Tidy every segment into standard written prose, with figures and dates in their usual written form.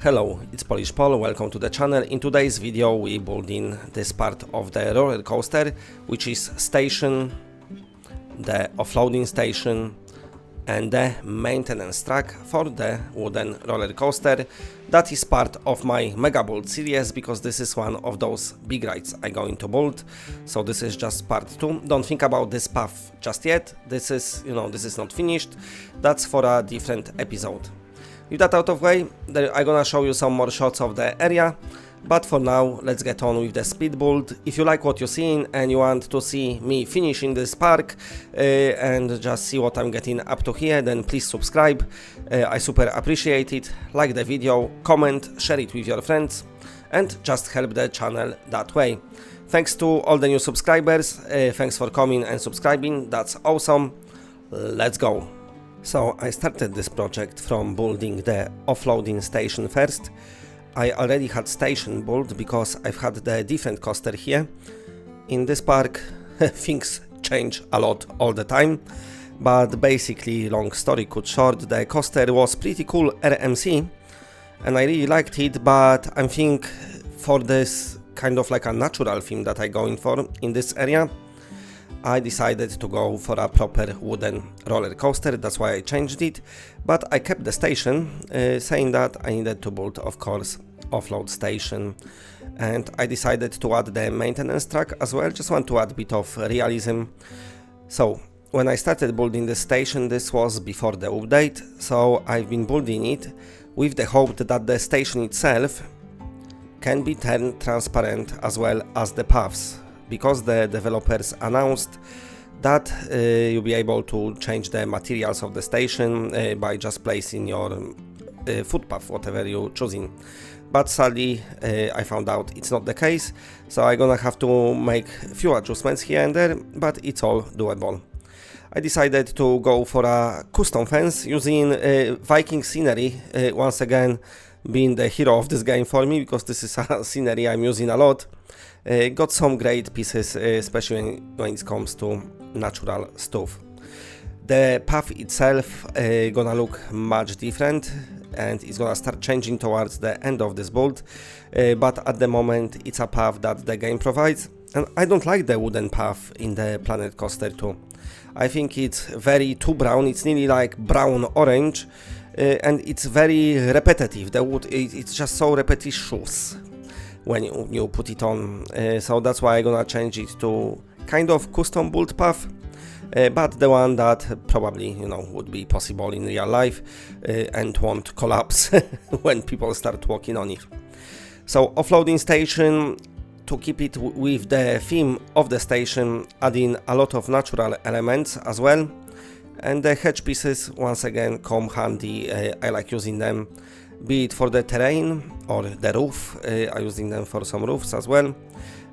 Hello, it's Polish Paul, welcome to the channel. In today's video we build in this part of the roller coaster, which is station, the offloading station and the maintenance track for the wooden roller coaster. That is part of my mega build series because this is one of those big rides I'm going to build. So this is just part 2. Don't think about this path just yet. This is not finished. That's for a different episode. With that out of way, I'm gonna show you some more shots of the area, but for now let's get on with the speed build. If you like what you're seeing and you want to see me finish in this park and just see what I'm getting up to here, then please subscribe. I super appreciate it. Like the video, comment, share it with your friends and just help the channel that way. Thanks to all the new subscribers, thanks for coming and subscribing, that's awesome. Let's go. So I started this project from building the offloading station first. I already had station built because I've had the different coaster here. In this park things change a lot all the time, but basically, long story cut short, the coaster was pretty cool RMC and I really liked it, but I think for this kind of like a natural theme that I'm going for in this area, I decided to go for a proper wooden roller coaster. That's why I changed it, but I kept the station, saying that I needed to build, of course, offload station, and I decided to add the maintenance track as well. Just want to add a bit of realism. So when I started building the station, this was before the update, so I've been building it with the hope that the station itself can be turned transparent as well as the paths, because the developers announced that you'll be able to change the materials of the station by just placing your footpath, whatever you're choosing. But sadly, I found out it's not the case, so I'm gonna have to make a few adjustments here and there, but it's all doable. I decided to go for a custom fence using Viking scenery, once again being the hero of this game for me, because this is a scenery I'm using a lot. Got some great pieces, especially when it comes to natural stuff. The path itself gonna look much different and it's gonna start changing towards the end of this build, but at the moment it's a path that the game provides, and I don't like the wooden path in the Planet Coaster 2. I think it's very too brown, it's nearly like brown orange, and it's very repetitive. The wood, it's just so repetitious when you put it on, so that's why I'm gonna change it to kind of custom build path, but the one that probably would be possible in real life and won't collapse when people start walking on it. So offloading station, to keep it with the theme of the station, adding a lot of natural elements as well, and the hedge pieces once again come handy. I like using them, be it for the terrain or the roof. I'm using them for some roofs as well.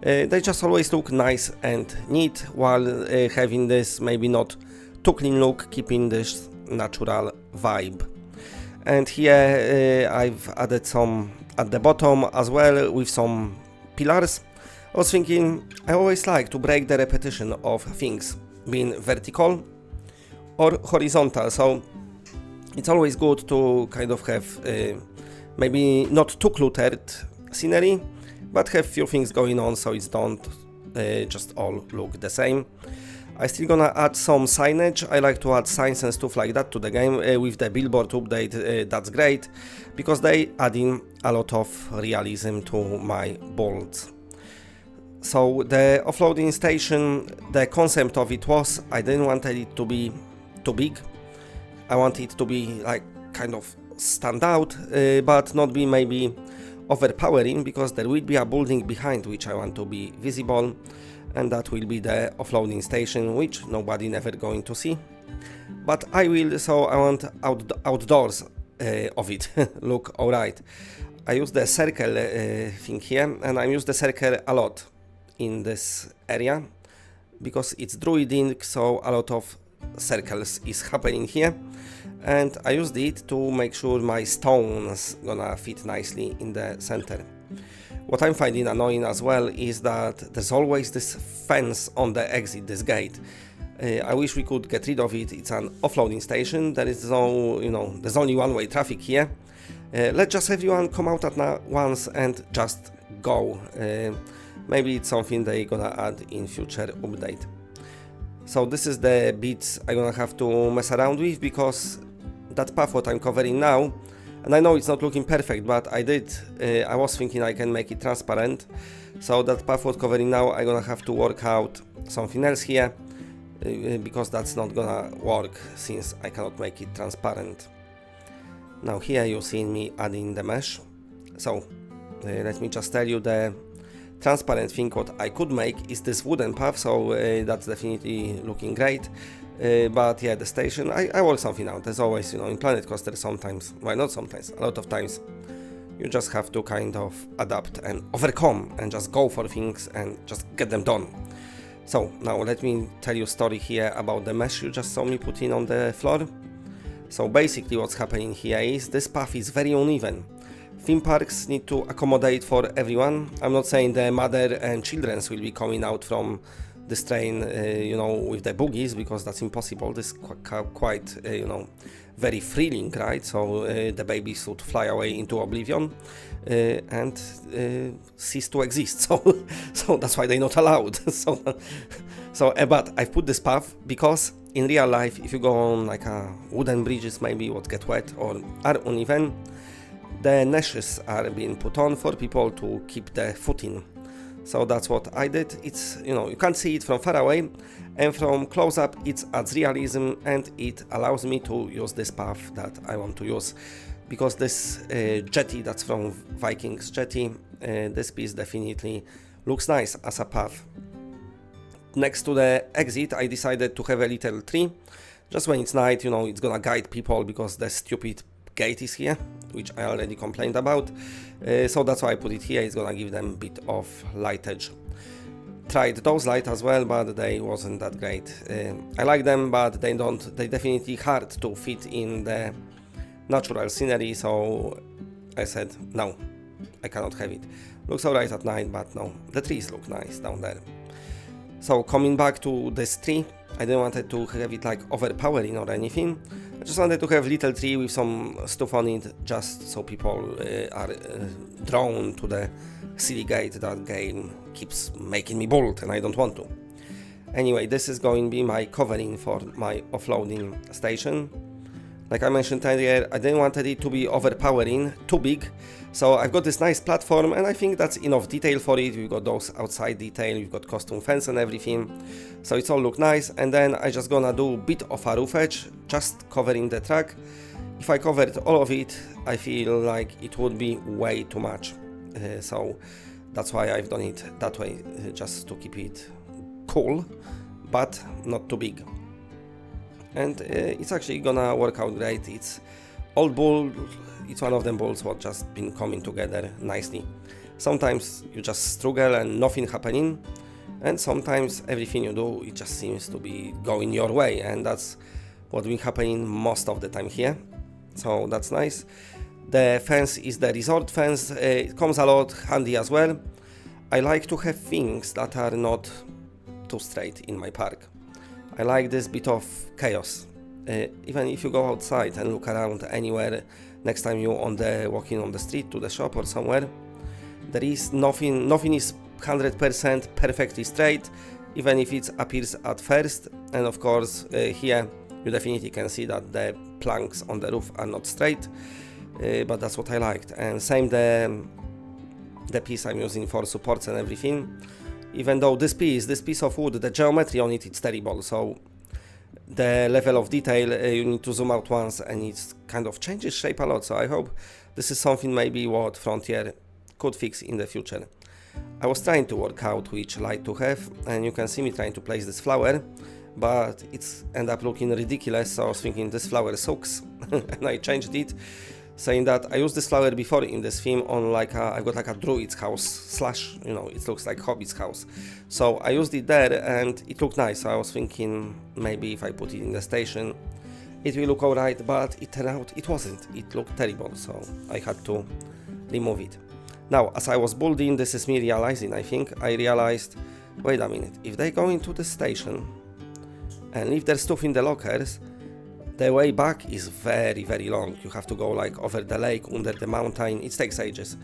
They just always look nice and neat while having this maybe not too clean look, keeping this natural vibe. And here I've added some at the bottom as well with some pillars. I was thinking I always like to break the repetition of things being vertical or horizontal, so it's always good to kind of have maybe not too cluttered scenery, but have few things going on so it don't just all look the same. I still gonna add some signage. I like to add signs and stuff like that to the game. With the billboard update, that's great because they adding a lot of realism to my builds. So the offloading station, the concept of it was I didn't want it to be too big. I want it to be like kind of stand out, but not be maybe overpowering, because there will be a building behind which I want to be visible, and that will be the offloading station, which nobody never going to see. But I will, so I want outdoors of it look alright. I use the circle thing here, and I use the circle a lot in this area because it's druiding, so a lot of circles is happening here, and I used it to make sure my stones gonna fit nicely in the center. What I'm finding annoying as well is that there's always this fence on the exit, this gate. I wish we could get rid of it. It's an offloading station. There is no, there's only one-way traffic here. Let just everyone come out at once and just go. Maybe it's something they gonna add in future update. So this is the bits I'm gonna have to mess around with, because that path what I'm covering now, and I know it's not looking perfect, but I was thinking I can make it transparent. So that path what covering now, I'm gonna have to work out something else here, because that's not gonna work since I cannot make it transparent. Now here you see me adding the mesh. So let me just tell you, the transparent thing what I could make is this wooden path, so that's definitely looking great. But yeah, the station, I work something out. As always, you know, in Planet Coaster sometimes, well, not sometimes, a lot of times, you just have to kind of adapt and overcome and just go for things and just get them done. So now let me tell you a story here about the mesh you just saw me putting on the floor. So basically what's happening here is this path is very uneven. Theme parks need to accommodate for everyone. I'm not saying the mother and children will be coming out from this train, you know, with the boogies, because that's impossible. This is quite, you know, very thrilling, right? So the babies would fly away into oblivion and cease to exist. So that's why they're not allowed. But I've put this path because in real life, if you go on like wooden bridges, maybe what get wet or are uneven, the meshes are being put on for people to keep the footing. So that's what I did. It's, you know, you can't see it from far away, and from close up it adds realism, and it allows me to use this path that I want to use, because this jetty that's from Vikings jetty, this piece definitely looks nice as a path. Next to the exit I decided to have a little tree, just when it's night, you know, it's gonna guide people, because the stupid gate is here, which I already complained about, so that's why I put it here. It's gonna give them a bit of lightage. Tried those lights as well, but they wasn't that great. I like them, but they definitely hard to fit in the natural scenery, so I said no, I cannot have it. Looks alright at night, but no, the trees look nice down there. So coming back to this tree, I didn't want to have it like overpowering or anything. I just wanted to have a little tree with some stuff on it, just so people are drawn to the silly gate that game keeps making me bold, and I don't want to. Anyway, this is going to be my covering for my offloading station. Like I mentioned earlier, I didn't want it to be overpowering, too big. So I've got this nice platform, and I think that's enough detail for it. We've got those outside detail, we've got custom fence and everything. So it's all look nice, and then I just gonna do a bit of a roof edge, just covering the track. If I covered all of it, I feel like it would be way too much. So that's why I've done it that way, just to keep it cool, but not too big. And it's actually gonna work out great. It's old bull, it's one of them bulls what just been coming together nicely. Sometimes you just struggle and nothing happening, and sometimes everything you do, it just seems to be going your way, and that's what been happening most of the time here. So that's nice. The fence is the resort fence. It comes a lot handy as well. I like to have things that are not too straight in my park. I like this bit of chaos. Even if you go outside and look around anywhere, next time you're walking on the street to the shop or somewhere, there is nothing is 100% perfectly straight, even if it appears at first. And of course, here you definitely can see that the planks on the roof are not straight, but that's what I liked. And same the piece I'm using for supports and everything. Even though this piece of wood, the geometry on it's terrible, so the level of detail, you need to zoom out once, and it kind of changes shape a lot. So I hope this is something maybe what Frontier could fix in the future. I was trying to work out which light to have, and you can see me trying to place this flower, but it's end up looking ridiculous, so I was thinking this flower sucks, and I changed it, saying that I used this flower before in this theme on I've got like a druid's house / you know, it looks like hobbit's house. So I used it there and it looked nice. So I was thinking maybe if I put it in the station, it will look alright, but it turned out it wasn't. It looked terrible, so I had to remove it. Now, as I was building, this is me realizing, I realized, wait a minute, if they go into the station and leave their stuff in the lockers, the way back is very, very long. You have to go like over the lake, under the mountain. It takes ages.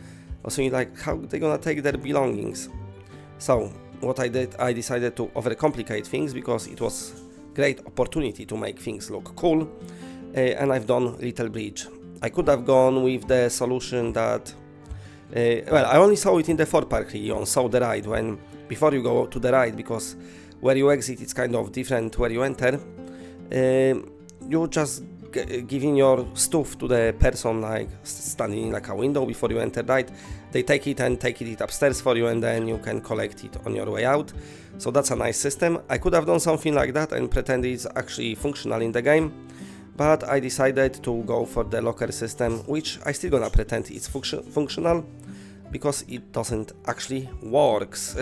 Also, you're like, how they gonna take their belongings? So what I did, I decided to overcomplicate things because it was great opportunity to make things look cool, and I've done little bridge. I could have gone with the solution that, well, I only saw it in the Ford Park region, saw the ride when before you go to the ride, because where you exit it's kind of different where you enter. You just giving your stuff to the person, like standing in like a window before you enter ride. They take it and take it upstairs for you, and then you can collect it on your way out. So that's a nice system. I could have done something like that and pretend it's actually functional in the game, but I decided to go for the locker system, which I still gonna pretend it's functional because it doesn't actually works.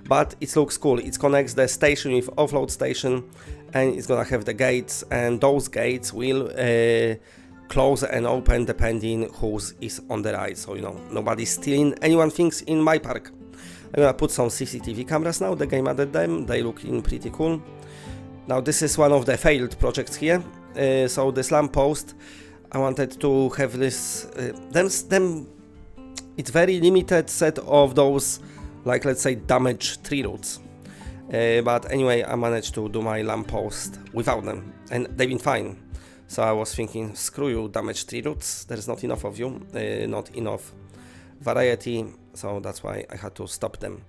But it looks cool. It connects the station with offload station, and it's gonna have the gates, and those gates will close and open depending who is on the ride. So, you know, nobody's stealing anyone things in my park. I'm gonna put some CCTV cameras now. The game added them. They look pretty cool. Now this is one of the failed projects here. So this lamppost, I wanted to have this. It's very limited set of those, like let's say, damaged tree roots. But anyway, I managed to do my lamppost without them, and they've been fine. So I was thinking, screw you, damaged tree roots. There's not enough of you, not enough variety. So that's why I had to stop them.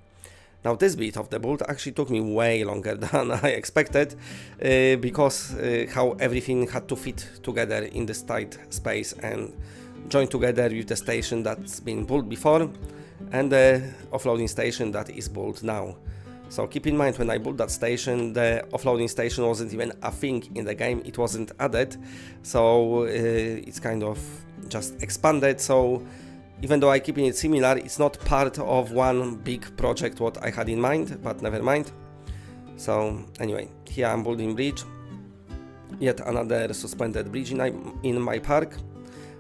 Now this bit of the build actually took me way longer than I expected, because how everything had to fit together in this tight space and join together with the station that's been built before and the offloading station that is built now. So keep in mind, when I built that station, the offloading station wasn't even a thing in the game. It wasn't added, so it's kind of just expanded. So even though I keeping it similar, it's not part of one big project what I had in mind, but never mind. So anyway, here I'm building bridge, yet another suspended bridge in my park.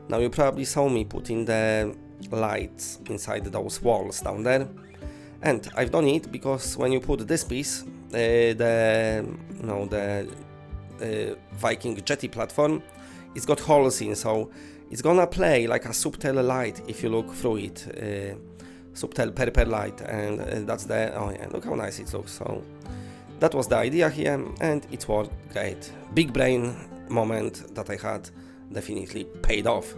Now you probably saw me putting the lights inside those walls down there, and I've done it because when you put this piece, the Viking jetty platform, it's got holes in, so it's gonna play like a subtle light if you look through it, subtle purple light, and that's the, oh yeah, look how nice it looks. So that was the idea here, and it worked great. Big brain moment that I had definitely paid off.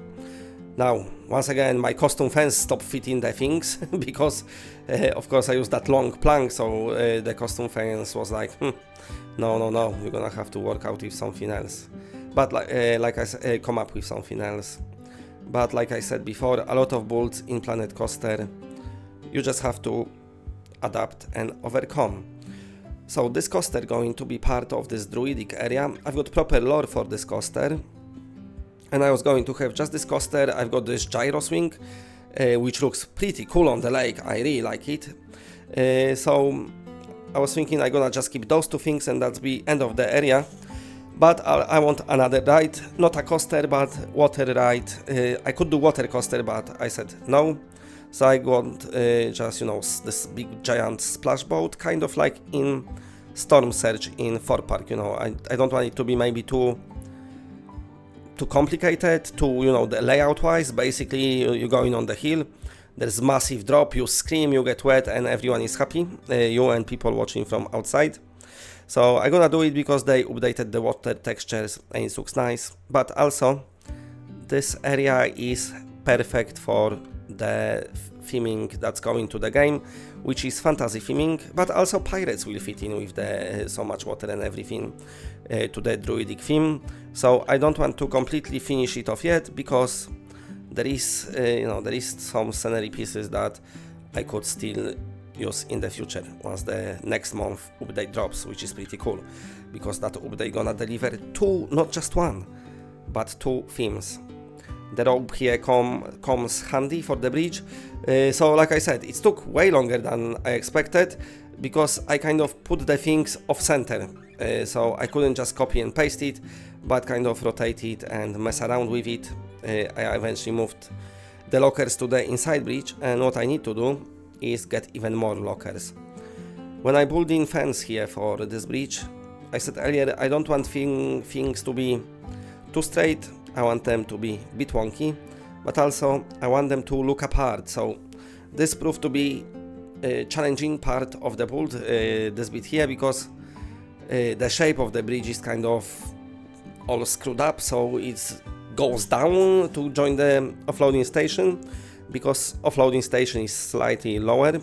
Now, once again, my custom fence stopped fitting the things because, of course, I used that long plank, so the custom fence was like, no, you're gonna have to work out with something else. But like I said, come up with something else. But like I said before, a lot of builds in Planet Coaster, you just have to adapt and overcome. So this coaster going to be part of this druidic area. I've got proper lore for this coaster, and I was going to have just this coaster. I've got this gyro swing, which looks pretty cool on the lake. I really like it. So I was thinking I'm gonna just keep those two things, and that's the end of the area. But I want another ride, not a coaster, but water ride. I could do water coaster, but I said no. So I want just, you know, this big giant splash boat, kind of like in Storm Surge in Ford Park. You know, I don't want it to be maybe too complicated, you know, the layout wise. Basically, you're going on the hill, there's massive drop, you scream, you get wet, and everyone is happy, you and people watching from outside. So I'm gonna do it because they updated the water textures and it looks nice. But also, this area is perfect for the theming that's going to the game, which is fantasy theming, but also pirates will fit in with the so much water and everything to the druidic theme. So I don't want to completely finish it off yet because there is, there is some scenery pieces that I could still use in the future once the next month update drops, which is pretty cool because that update gonna deliver two, not just one, but two themes. The rope here comes handy for the bridge. So like I said, it took way longer than I expected because I kind of put the things off center. So I couldn't just copy and paste it, but kind of rotate it and mess around with it. I eventually moved the lockers to the inside bridge, and what I need to do is get even more lockers. When I build in fence here for this bridge, I said earlier I don't want things to be too straight, I want them to be a bit wonky, but also I want them to look apart. So this proved to be a challenging part of the build, this bit here, because the shape of the bridge is kind of all screwed up, so it goes down to join the offloading station, because offloading station is slightly lower.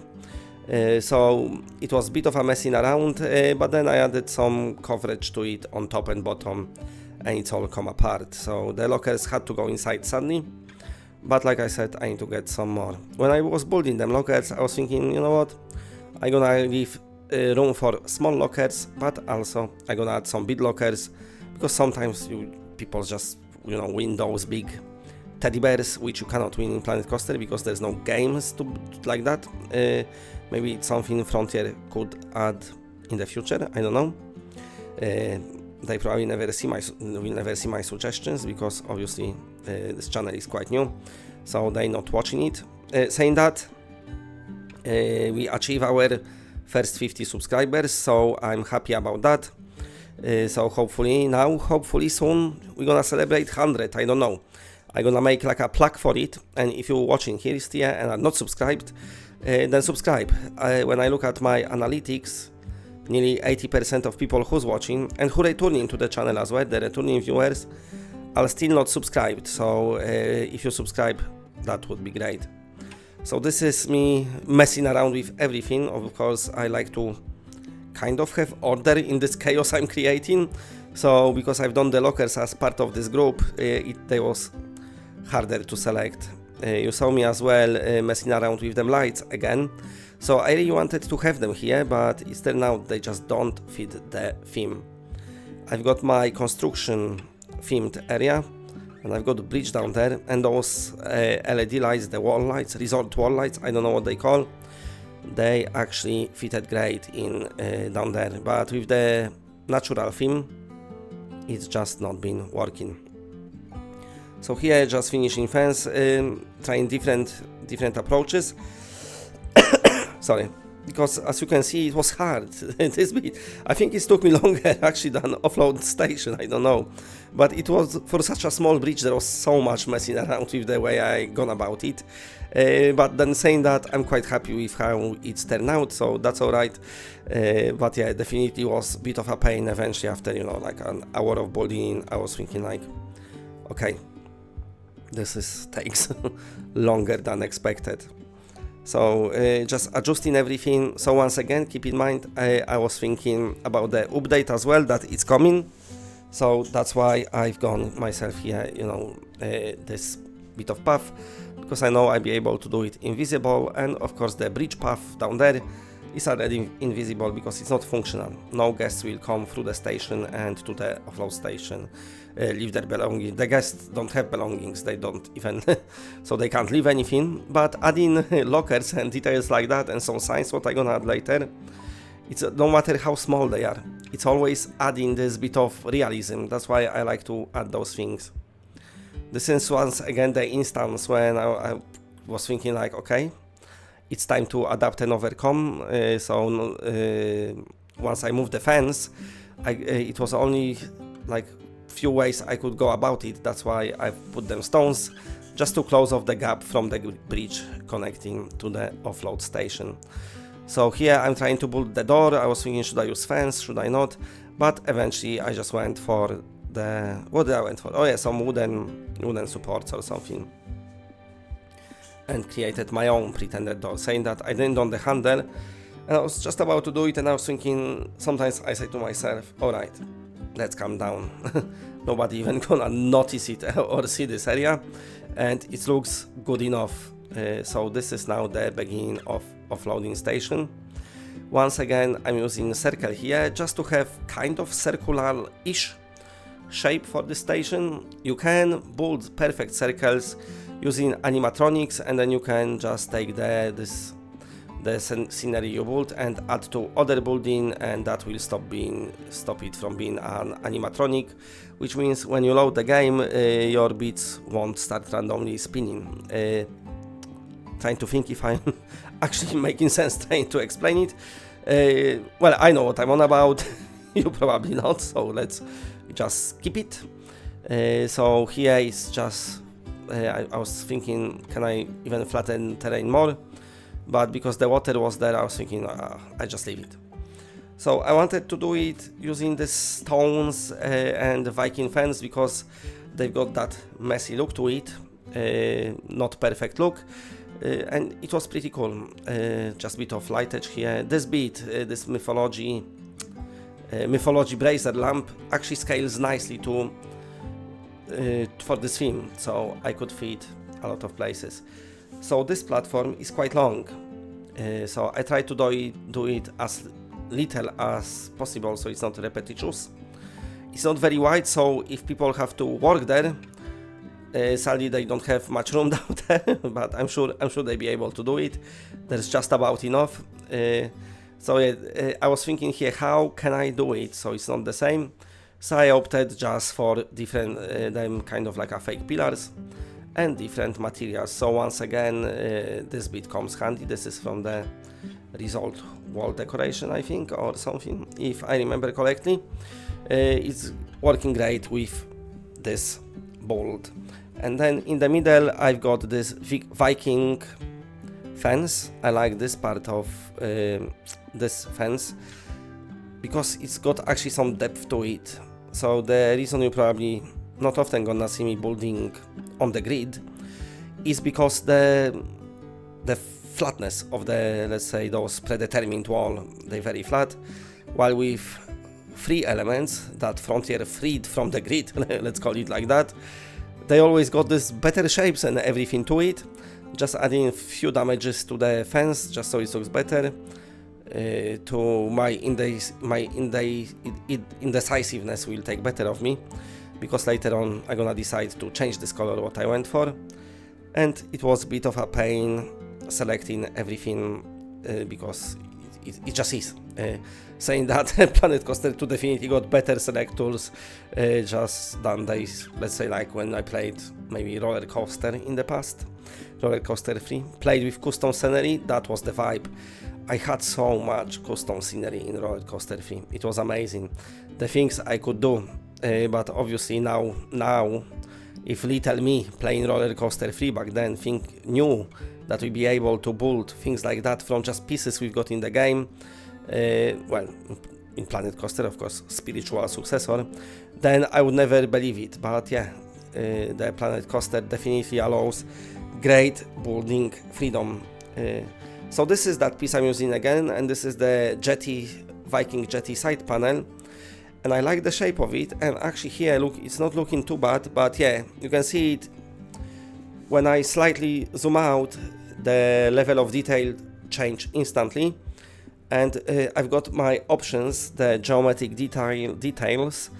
So it was a bit of a messing around, but then I added some coverage to it on top and bottom, and it's all come apart. So the lockers had to go inside suddenly, but like I said, I need to get some more. When I was building them lockers, I was thinking, you know what, I'm gonna leave room for small lockers, but also I'm gonna add some big lockers, because sometimes people just, you know, win those big teddy bears, which you cannot win in Planet Coaster because there's no games to like that. Maybe it's something Frontier could add in the future, I don't know. They probably will never see my suggestions, because obviously this channel is quite new, so they're not watching it. Saying that, we achieved our first 50 subscribers, so I'm happy about that. So hopefully soon we're gonna celebrate 100, I don't know. I'm gonna make like a plaque for it, and if you're watching here still and are not subscribed, then subscribe. When I look at my analytics, nearly 80% of people who's watching and who returning to the channel as well, the returning viewers, are still not subscribed. So if you subscribe, that would be great. So this is me messing around with everything. Of course, I like to kind of have order in this chaos I'm creating. So because I've done the lockers as part of this group, they was harder to select. You saw me as well messing around with them lights again. So I really wanted to have them here, but it's turned out they just don't fit the theme. I've got my construction themed area, and I've got the bridge down there, and those LED lights, the wall lights, resort wall lights, I don't know what they call, they actually fitted great in down there, but with the natural theme, it's just not been working. So here, just finishing fence, trying different approaches. Sorry, because as you can see, it was hard. This bit, I think it took me longer actually than offload station, I don't know. But it was, for such a small bridge, there was so much messing around with the way I gone about it. But then saying that, I'm quite happy with how it's turned out, so that's alright. But yeah, definitely was a bit of a pain eventually after, you know, like an hour of building. I was thinking like, okay, this takes longer than expected. So just adjusting everything. So once again, keep in mind, I was thinking about the update as well, that it's coming. So that's why I've gone myself here, you know, this bit of path, because I know I'll be able to do it invisible. And of course the bridge path down there is already invisible because it's not functional. No guests will come through the station and to the offload station, leave their belongings. The guests don't have belongings, they don't even, so they can't leave anything. But adding lockers and details like that and some signs, what I'm gonna add later, it's no matter how small they are, it's always adding this bit of realism. That's why I like to add those things. This is once again the instance when I was thinking like, okay, it's time to adapt and overcome. Once I moved the fence, it was only like few ways I could go about it. That's why I put them stones, just to close off the gap from the bridge connecting to the offload station. So here I'm trying to build the door. I was thinking, should I use fence, should I not? But eventually I just went for the, what did I went for? Oh yeah, some wooden supports or something, and created my own pretended door, saying that I didn't on the handle, and I was just about to do it, and I was thinking, sometimes I say to myself, alright, let's calm down. Nobody even gonna notice it or see this area, and it looks good enough. So this is now the beginning of offloading station. Once again, I'm using a circle here just to have kind of circular-ish shape for the station. You can build perfect circles using animatronics, and then you can just take the scenery you build and add to other building, and that will stop it from being an animatronic, which means when you load the game, your bits won't start randomly spinning. Trying to think if I'm actually making sense trying to explain it. Well, I know what I'm on about. You probably not, so let's just skip it. So here is just, I was thinking, can I even flatten terrain more? But because the water was there, I was thinking, I just leave it. So I wanted to do it using the stones and the Viking fence, because they've got that messy look to it, not perfect look, and it was pretty cool. Just a bit of light edge here. This bit, this mythology brazier lamp actually scales nicely to for this theme, so I could fit a lot of places. So this platform is quite long, so I try to do it as little as possible, so it's not repetitious. It's not very wide, so if people have to work there, sadly they don't have much room down there, but I'm sure they'll be able to do it. There's just about enough. So I was thinking here, how can I do it so it's not the same? So I opted just for different, them kind of like a fake pillars and different materials. So once again, this bit comes handy. This is from the result wall decoration, I think, or something, if I remember correctly. It's working great with this bolt. And then in the middle, I've got this Viking fence. I like this part of this fence because it's got actually some depth to it. So the reason you probably not often gonna see me building on the grid is because the flatness of the, let's say, those predetermined wall, they're very flat, while with free elements that Frontier freed from the grid, let's call it like that, they always got this better shapes and everything to it. Just adding a few damages to the fence just so it looks better. To my indecisiveness will take better of me, because later on I'm gonna decide to change this color what I went for, and it was a bit of a pain selecting everything because it just is. Saying that, Planet Coaster 2 definitely got better select tools just than days, let's say, like when I played maybe Roller Coaster in the past. Roller Coaster 3, played with custom scenery, that was the vibe. I had so much custom scenery in Roller Coaster 3, it was amazing. The things I could do, but obviously now, if little me playing Roller Coaster 3 back then knew that we'd be able to build things like that from just pieces we've got in the game, well, in Planet Coaster, of course, spiritual successor, then I would never believe it. But yeah, the Planet Coaster definitely allows great building freedom. So this is that piece I'm using again, and this is the jetty, Viking jetty side panel, and I like the shape of it. And actually here, look, it's not looking too bad, but yeah, you can see it when I slightly zoom out, the level of detail change instantly. And I've got my options, the geometric details,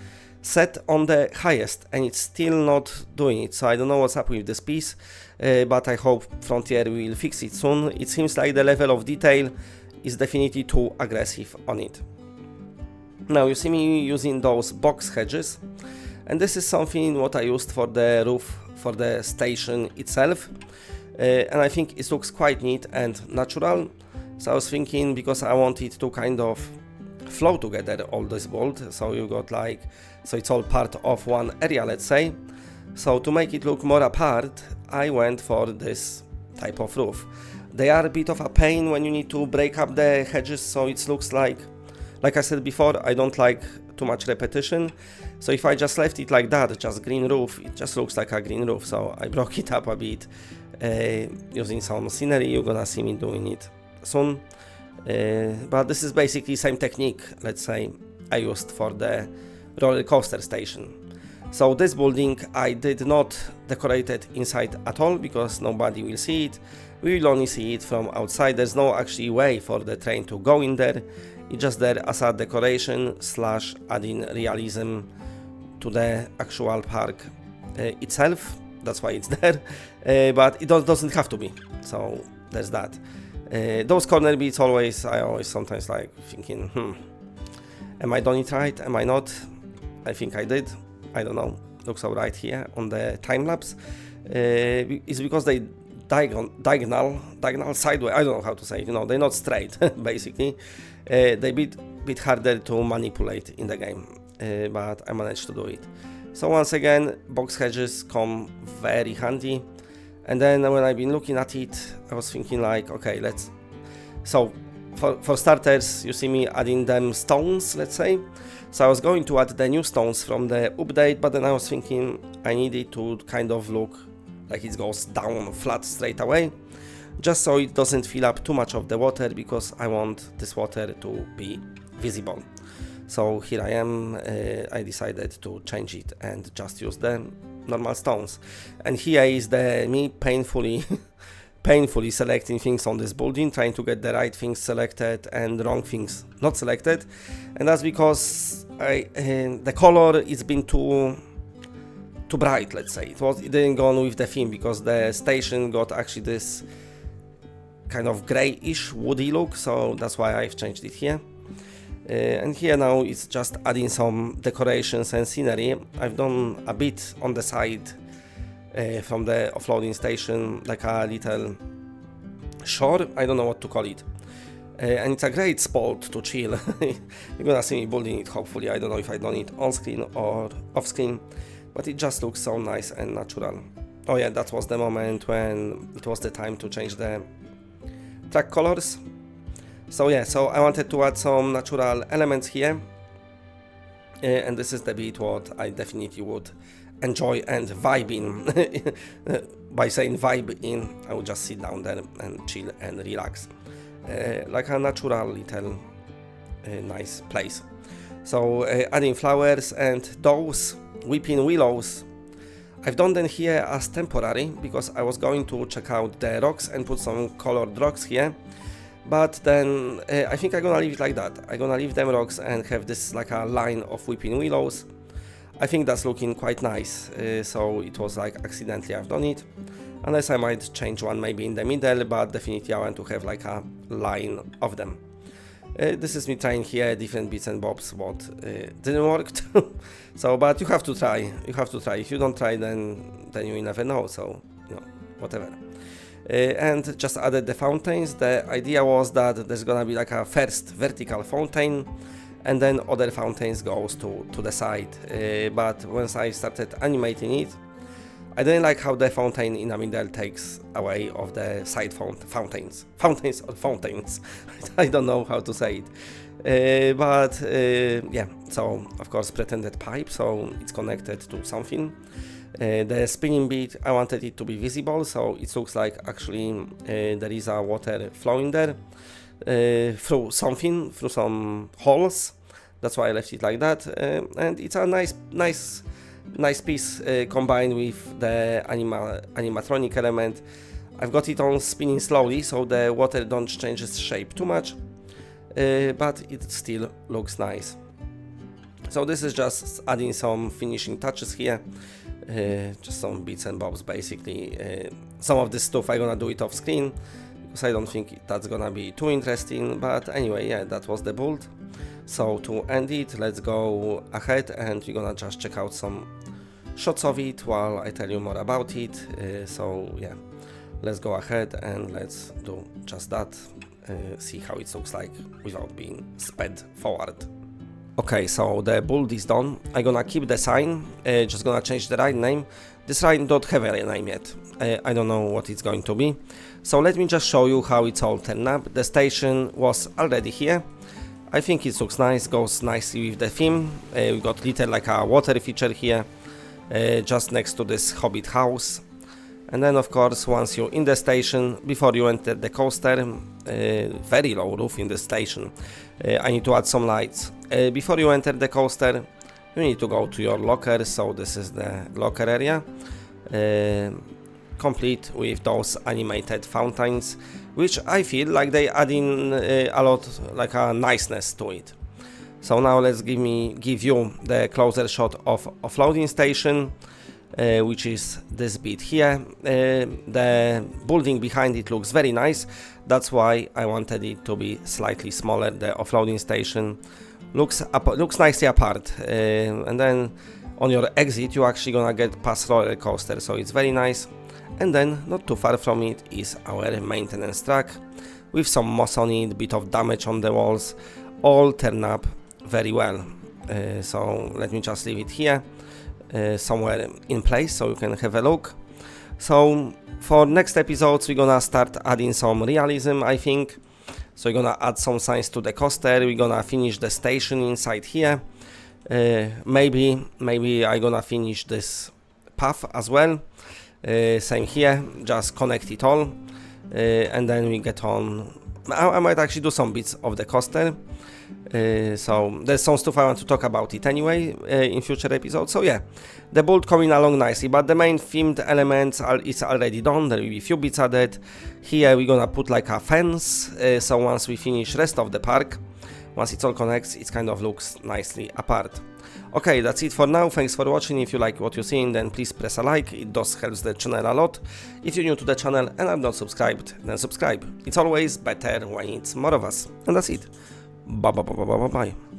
set on the highest, and it's still not doing it. So I don't know what's up with this piece, but I hope Frontier will fix it soon. It seems like the level of detail is definitely too aggressive on it. Now you see me using those box hedges, and this is something what I used for the roof for the station itself, and I think it looks quite neat and natural. So I was thinking, because I want it to kind of flow together, all this bolt, so you got like, so it's all part of one area, let's say. So to make it look more apart, I went for this type of roof. They are a bit of a pain when you need to break up the hedges, so it looks like I said before, I don't like too much repetition. So if I just left it like that, just green roof, it just looks like a green roof. So I broke it up a bit using some scenery. You're gonna see me doing it soon, but this is basically same technique, let's say, I used for the roller coaster station. So this building I did not decorate it inside at all, because nobody will see it. We will only see it from outside. There's no actually way for the train to go in there. It's just there as a decoration slash adding realism to the actual park itself. That's why it's there, but it doesn't have to be. So there's that. Those corner bits I always sometimes like thinking, am I doing it right? Am I not? I think I did. I don't know. Looks alright here on the time lapse. It's because they diagonal sideways. I don't know how to say it. You know, they're not straight. Basically, they bit harder to manipulate in the game, but I managed to do it. So once again, box hedges come very handy. And then when I've been looking at it, I was thinking like, okay, so for starters, you see me adding them stones, let's say. So I was going to add the new stones from the update, but then I was thinking I needed to kind of look like it goes down flat straight away, just so it doesn't fill up too much of the water, because I want this water to be visible. So here I am, I decided to change it and just use the normal stones. And here is me painfully selecting things on this building, trying to get the right things selected and wrong things not selected. And that's because the color is been too bright, let's say. It didn't go on with the theme, because the station got actually this kind of grayish woody look, so that's why I've changed it here. And here now it's just adding some decorations and scenery. I've done a bit on the side from the offloading station, like a little shore, I don't know what to call it. And it's a great spot to chill. You're gonna see me building it, hopefully. I don't know if I've done it on screen or off screen, but it just looks so nice and natural. Oh yeah, that was the moment when it was the time to change the track colors. So yeah, so I wanted to add some natural elements here, and this is the bit what I definitely would enjoy and vibe in. By saying vibe in, I would just sit down there and chill and relax, like a natural little nice place. So adding flowers and those weeping willows, I've done them here as temporary, because I was going to check out the rocks and put some colored rocks here. But then I think I'm gonna leave it like that. I'm gonna leave them rocks and have this like a line of weeping willows. I think that's looking quite nice. So it was like accidentally I've done it. Unless I might change one maybe in the middle, but definitely I want to have like a line of them. This is me trying here different bits and bobs what didn't work. So, but you have to try. You have to try. If you don't try, then you will never know. So, you know, whatever. And just added the fountains. The idea was that there's gonna be like a first vertical fountain, and then other fountains goes to the side. But once I started animating it, I didn't like how the fountain in the middle takes away of the side fountains. I don't know how to say it. But yeah, so of course pretended pipe, so it's connected to something. The spinning bit, I wanted it to be visible, so it looks like actually there is a water flowing there through some holes. That's why I left it like that, and it's a nice piece combined with the animatronic element. I've got it on spinning slowly, so the water don't change its shape too much, but it still looks nice. So this is just adding some finishing touches here. Just some bits and bobs basically. Some of this stuff I'm gonna do it off screen, because I don't think that's gonna be too interesting, but anyway, yeah, that was the build. So to end it, let's go ahead and we're gonna just check out some shots of it while I tell you more about it. So yeah, let's go ahead and let's do just that, see how it looks like without being sped forward. Okay, so the build is done. I'm gonna keep the sign, just gonna change the ride name. This ride don't have a name yet. I don't know what it's going to be. So let me just show you how it's all turned up. The station was already here. I think it looks nice, goes nicely with the theme. We got little like a water feature here, just next to this hobbit house. And then of course, once you're in the station, before you enter the coaster, very low roof in the station. I need to add some lights. Before you enter the coaster, you need to go to your locker. So this is the locker area, complete with those animated fountains, which I feel like they add in a lot, like a niceness to it. So now let's give you the closer shot of offloading station, which is this bit here. The building behind it looks very nice. That's why I wanted it to be slightly smaller. The offloading station looks nicely apart, and then on your exit you actually gonna get past roller coaster, so it's very nice. And then not too far from it is our maintenance track with some moss on it, bit of damage on the walls, all turn up very well. So let me just leave it here. somewhere in place, so you can have a look. So for next episodes we're gonna start adding some realism, I think. So we're gonna add some signs to the coaster, we're gonna finish the station inside here. Maybe I'm gonna finish this path as well. Same here, just connect it all, and then we get on. I might actually do some bits of the coaster. So there's some stuff I want to talk about it anyway in future episodes. So yeah, the build coming along nicely, but the main themed elements is already done. There will be a few bits added. Here we're gonna put like a fence, so once we finish rest of the park, once it all connects, it kind of looks nicely apart. Okay, that's it for now. Thanks for watching. If you like what you're seeing, then please press a like. It does help the channel a lot. If you're new to the channel and are not subscribed, then subscribe. It's always better when it's more of us. And that's it. Bye bye bye bye bye bye.